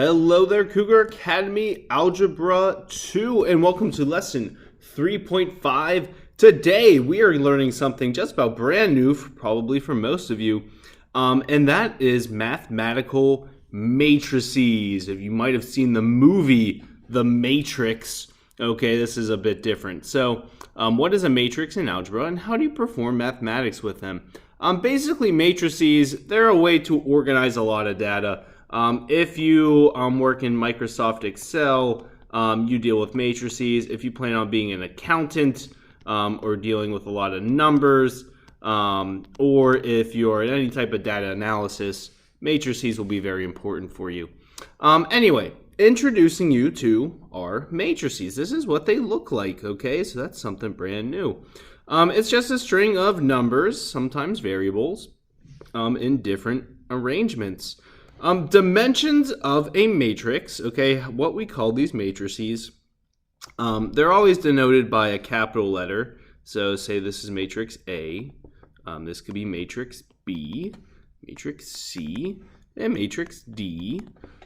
Hello there, Cougar Academy Algebra 2, and welcome to lesson 3.5. Today, we are learning something just about brand new, probably for most of you, and that is mathematical matrices. If you might have seen the movie, The Matrix, okay, this is a bit different. So, what is a matrix in algebra, and how do you perform mathematics with them? Basically, matrices, they're a way to organize a lot of data. If you work in Microsoft Excel, you deal with matrices. If you plan on being an accountant or dealing with a lot of numbers, or if you're in any type of data analysis, matrices will be very important for you. Anyway, introducing you to our matrices. This is what they look like, okay? So that's something brand new. It's just a string of numbers, sometimes variables, in different arrangements. Dimensions of a matrix, okay, what we call these matrices, they're always denoted by a capital letter. So say this is matrix A, this could be matrix B, matrix C, and matrix D.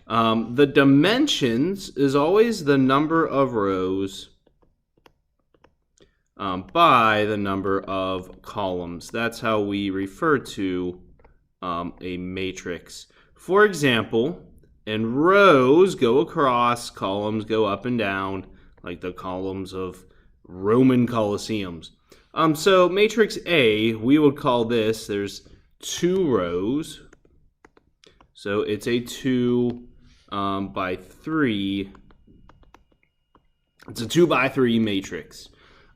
The dimensions is always the number of rows by the number of columns. That's how we refer to a matrix. For example, and rows go across, columns go up and down, like the columns of Roman Colosseums. So matrix A, we would call this, there's 2 rows. So it's a 2 by 3. It's a 2 by 3 matrix.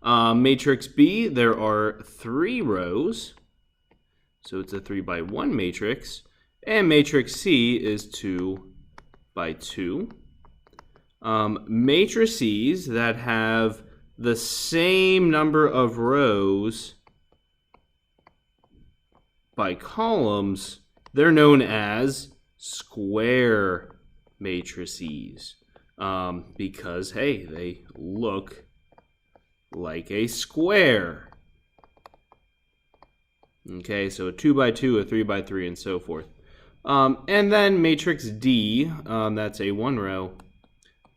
Matrix B, there are 3 rows. So it's a 3 by 1 matrix. And matrix C is 2 by 2. Matrices that have the same number of rows by columns, they're known as square matrices. Because, hey, they look like a square. Okay, so a 2 by 2, a 3 by 3, and so forth. And then matrix D, that's a 1 row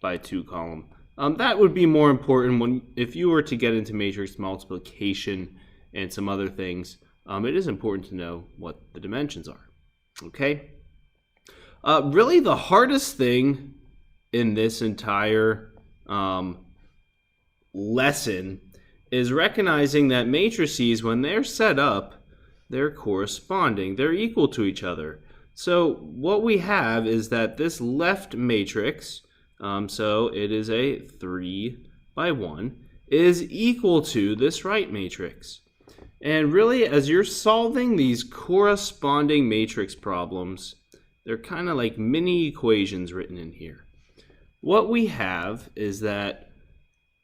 by 2 column. That would be more important if you were to get into matrix multiplication and some other things. It is important to know what the dimensions are. Okay? Really, the hardest thing in this entire lesson is recognizing that matrices, when they're set up, they're corresponding. They're equal to each other. So what we have is that this left matrix, so it is a 3 by 1, is equal to this right matrix. And really, as you're solving these corresponding matrix problems, they're kind of like mini equations written in here. What we have is that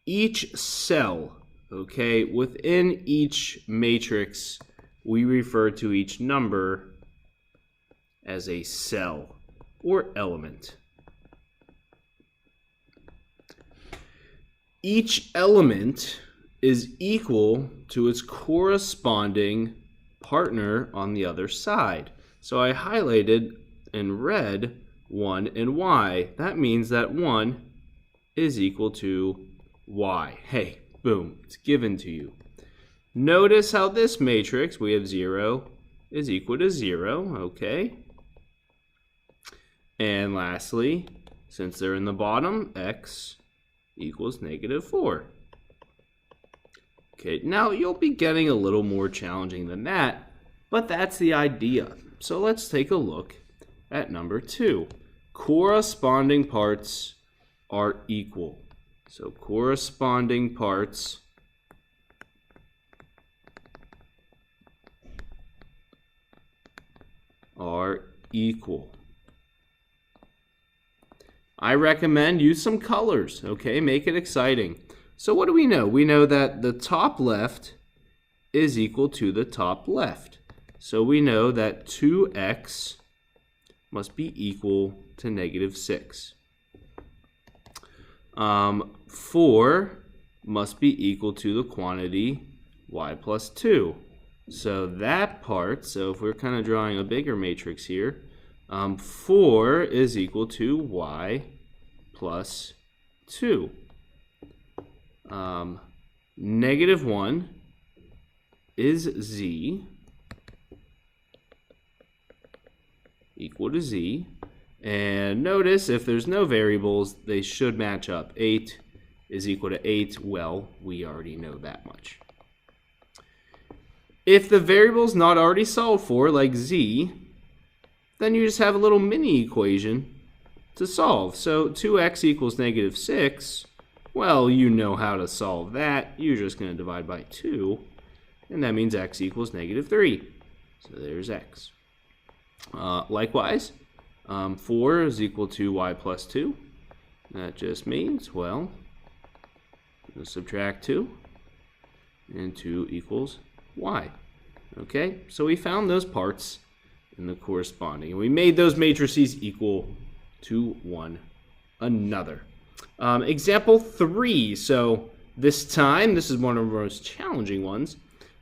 each cell, okay, within each matrix, we refer to each number as a cell or element. Each element is equal to its corresponding partner on the other side. So I highlighted in red 1 and y. That means that 1 is equal to y. Hey, boom, it's given to you. Notice how this matrix, we have 0, is equal to 0, okay? And lastly, since they're in the bottom, x equals -4. Okay, now you'll be getting a little more challenging than that, but that's the idea. So let's take a look at number 2. Corresponding parts are equal. So corresponding parts are equal. I recommend use some colors, okay? Make it exciting. So what do we know? We know that the top left is equal to the top left. So we know that 2x must be equal to -6. 4 must be equal to the quantity y plus 2. So that part, so if we're kind of drawing a bigger matrix here, 4 is equal to y plus 2. Negative 1 is z equal to z. And notice if there's no variables, they should match up. 8 is equal to 8. Well, we already know that much. If the variable's not already solved for, like z, then you just have a little mini equation to solve. So 2x equals negative 6. Well, you know how to solve that. You're just going to divide by 2. And that means x equals negative 3. So there's x. Likewise, 4 is equal to y plus 2. That just means, well, we'll subtract 2. And 2 equals y. Okay, so we found those parts in the corresponding. And we made those matrices equal to one another. Example 3. So this time, this is one of our most challenging ones.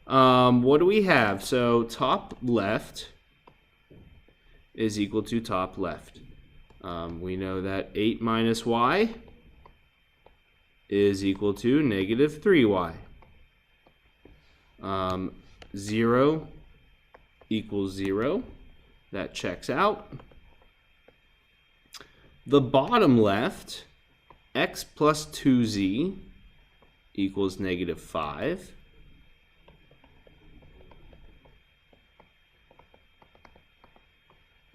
What do we have? So top left is equal to top left. We know that 8 minus y is equal to negative 3y. 0 equals 0. That checks out. The bottom left, x plus 2z equals negative 5.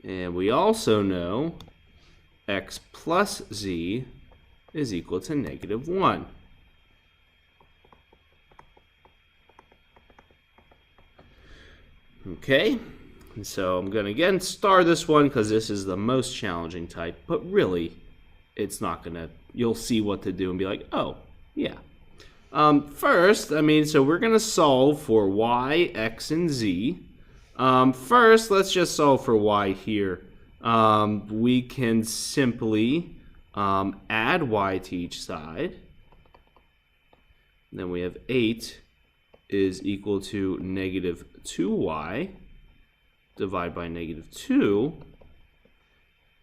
And we also know x plus z is equal to negative 1. Okay, and so I'm going to again star this one because this is the most challenging type, but really it's not going to, you'll see what to do and be like, oh, yeah. First, so we're going to solve for y, x, and z. First, let's just solve for y here. We can simply add y to each side. Then we have 8 is equal to negative 2y. Divide by negative 2.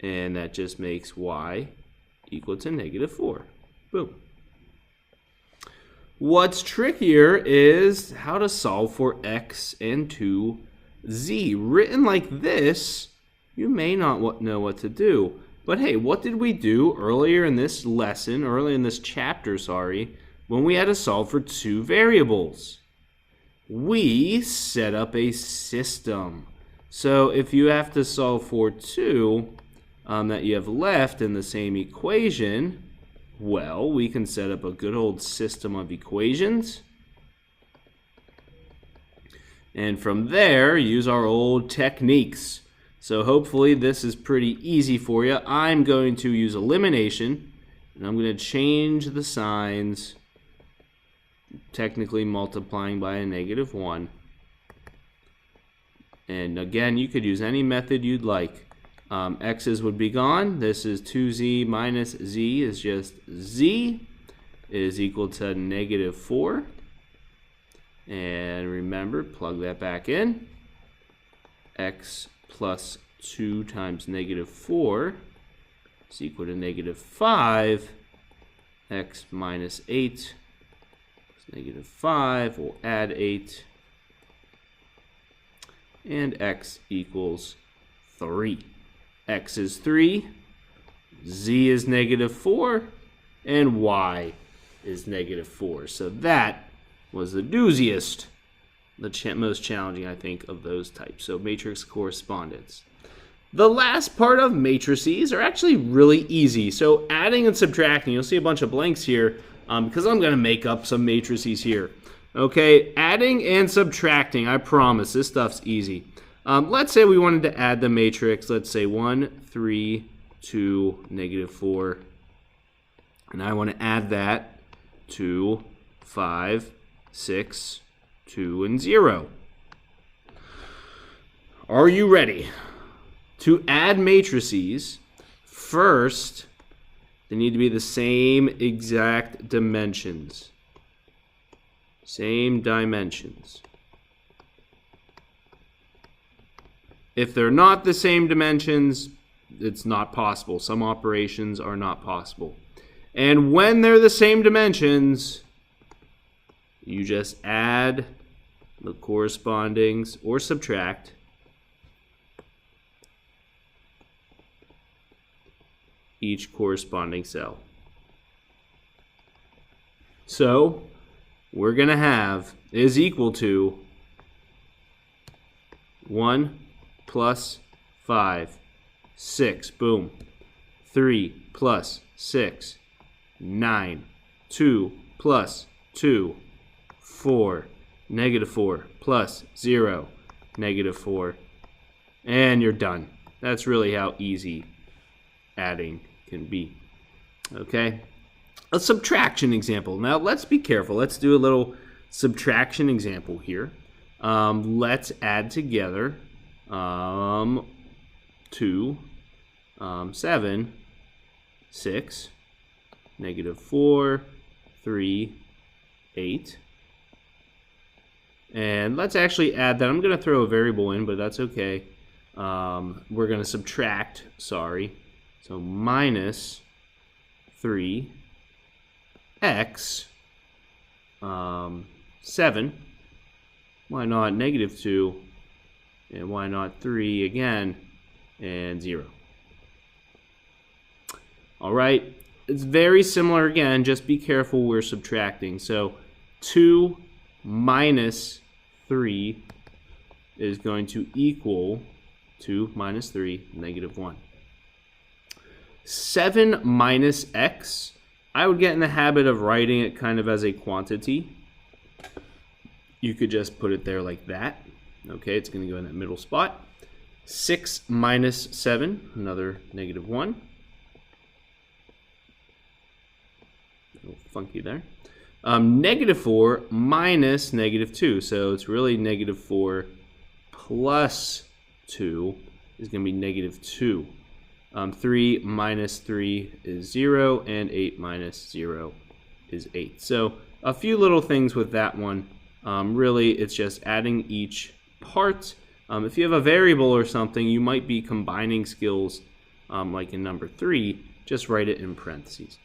And that just makes y equal to negative 4. Boom. What's trickier is how to solve for x and 2z. Written like this, you may not know what to do. But hey, what did we do earlier in this lesson, earlier in this chapter, when we had to solve for 2 variables? We set up a system. So if you have to solve for 2 that you have left in the same equation, well, we can set up a good old system of equations. And from there, use our old techniques. So hopefully this is pretty easy for you. I'm going to use elimination, and I'm going to change the signs, technically multiplying by a negative 1. And again, you could use any method you'd like. X's would be gone. This is 2z minus z is just z is equal to negative 4. And remember, plug that back in. X plus 2 times negative 4 is equal to negative 5. X minus 8 is negative 5. We'll add 8. And x equals 3. X is 3, z is negative 4, and y is negative 4. So that was the dooziest, the most challenging, I think, of those types. So matrix correspondence. The last part of matrices are actually really easy. So adding and subtracting, you'll see a bunch of blanks here because I'm going to make up some matrices here. Okay, adding and subtracting, I promise, this stuff's easy. Let's say we wanted to add the matrix, let's say 1, 3, 2, negative 4. And I want to add that to 5, 6, 2, and 0. Are you ready? To add matrices, first, they need to be the same exact dimensions. Same dimensions. If they're not the same dimensions, it's not possible. Some operations are not possible. And when they're the same dimensions, you just add the correspondings or subtract each corresponding cell. So we're going to have is equal to 1 plus 5, 6, boom. 3 plus 6, 9. 2 plus 2, 4. Negative 4 plus 0, negative 4. And you're done. That's really how easy adding can be. Okay? A subtraction example. Now, let's be careful. Let's do a little subtraction example here. Let's add together 2, 7, 6, negative 4, 3, 8. And let's actually add that. I'm going to throw a variable in, but that's okay. We're going to subtract, sorry. So minus 3x 7. Why not negative 2? And why not 3 again? And 0. All right. It's very similar again. Just be careful we're subtracting. So 2 minus 3 is going to equal 2 minus 3, negative 1. 7 minus x, I would get in the habit of writing it kind of as a quantity. You could just put it there like that. Okay, it's going to go in that middle spot. 6 minus 7, another negative 1. A little funky there. Negative 4 minus negative 2. So it's really negative 4 plus 2 is going to be negative 2. 3 minus 3 is 0, and 8 minus 0 is 8. So a few little things with that one. Really, it's just adding each part. If you have a variable or something, you might be combining skills like in number 3. Just write it in parentheses.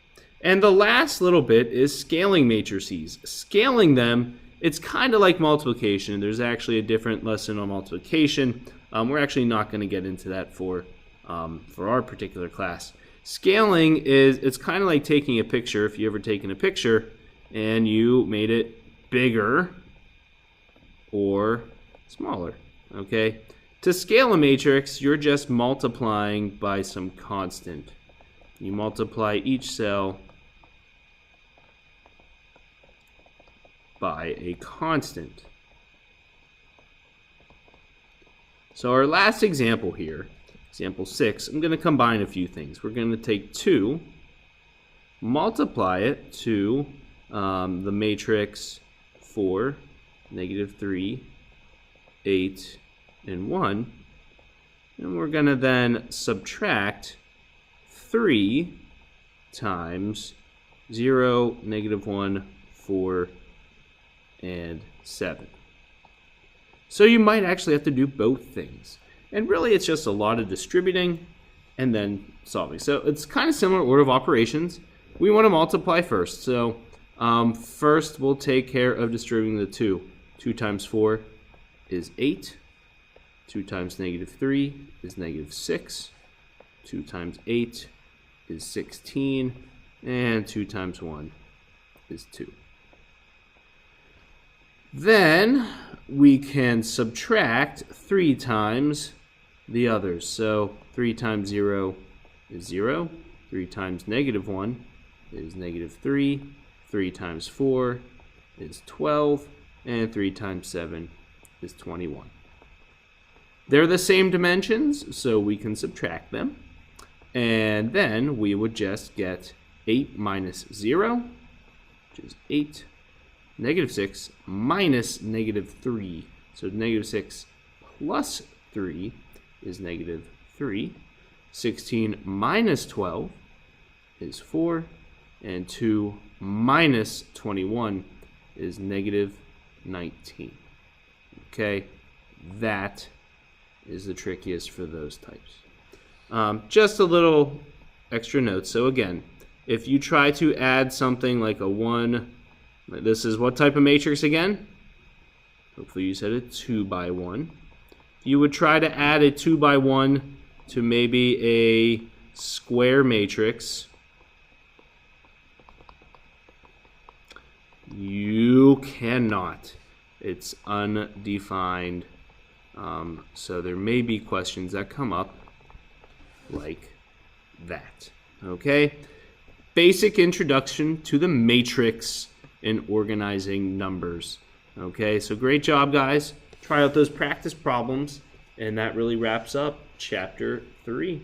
And the last little bit is scaling matrices. Scaling them, it's kind of like multiplication. There's actually a different lesson on multiplication. We're actually not going to get into that for our particular class. Scaling it's kind of like taking a picture. If you ever taken a picture and you made it bigger or smaller, okay? To scale a matrix, you're just multiplying by some constant. You multiply each cell by a constant. So our last example here, example 6, I'm going to combine a few things. We're going to take 2, multiply it to the matrix 4, negative 3, 8, and 1. And we're going to then subtract 3 times 0, negative 1, 4, and 7. So you might actually have to do both things. And really, it's just a lot of distributing and then solving. So it's kind of similar order of operations. We want to multiply first. So first, we'll take care of distributing the 2. 2 times 4 is 8. 2 times negative 3 is negative 6. 2 times 8 is 16. And 2 times 1 is 2. Then we can subtract 3 times the others. So 3 times 0 is 0. 3 times negative 1 is negative 3. 3 times 4 is 12. And 3 times 7 is 21. They're the same dimensions, so we can subtract them. And then we would just get 8 minus 0, which is 8. Negative 6 minus negative 3. So negative 6 plus 3 is negative 3. 16 minus 12 is 4. And 2 minus 21 is negative 19. Okay, that is the trickiest for those types. Just a little extra note. So again, if you try to add something like a 1, this is what type of matrix again? Hopefully you said a 2 by 1. You would try to add a 2 by 1 to maybe a square matrix. You cannot. It's undefined. So there may be questions that come up like that. Okay? Basic introduction to the matrix and organizing numbers. Okay, so great job, guys. Try out those practice problems, and that really wraps up Chapter 3.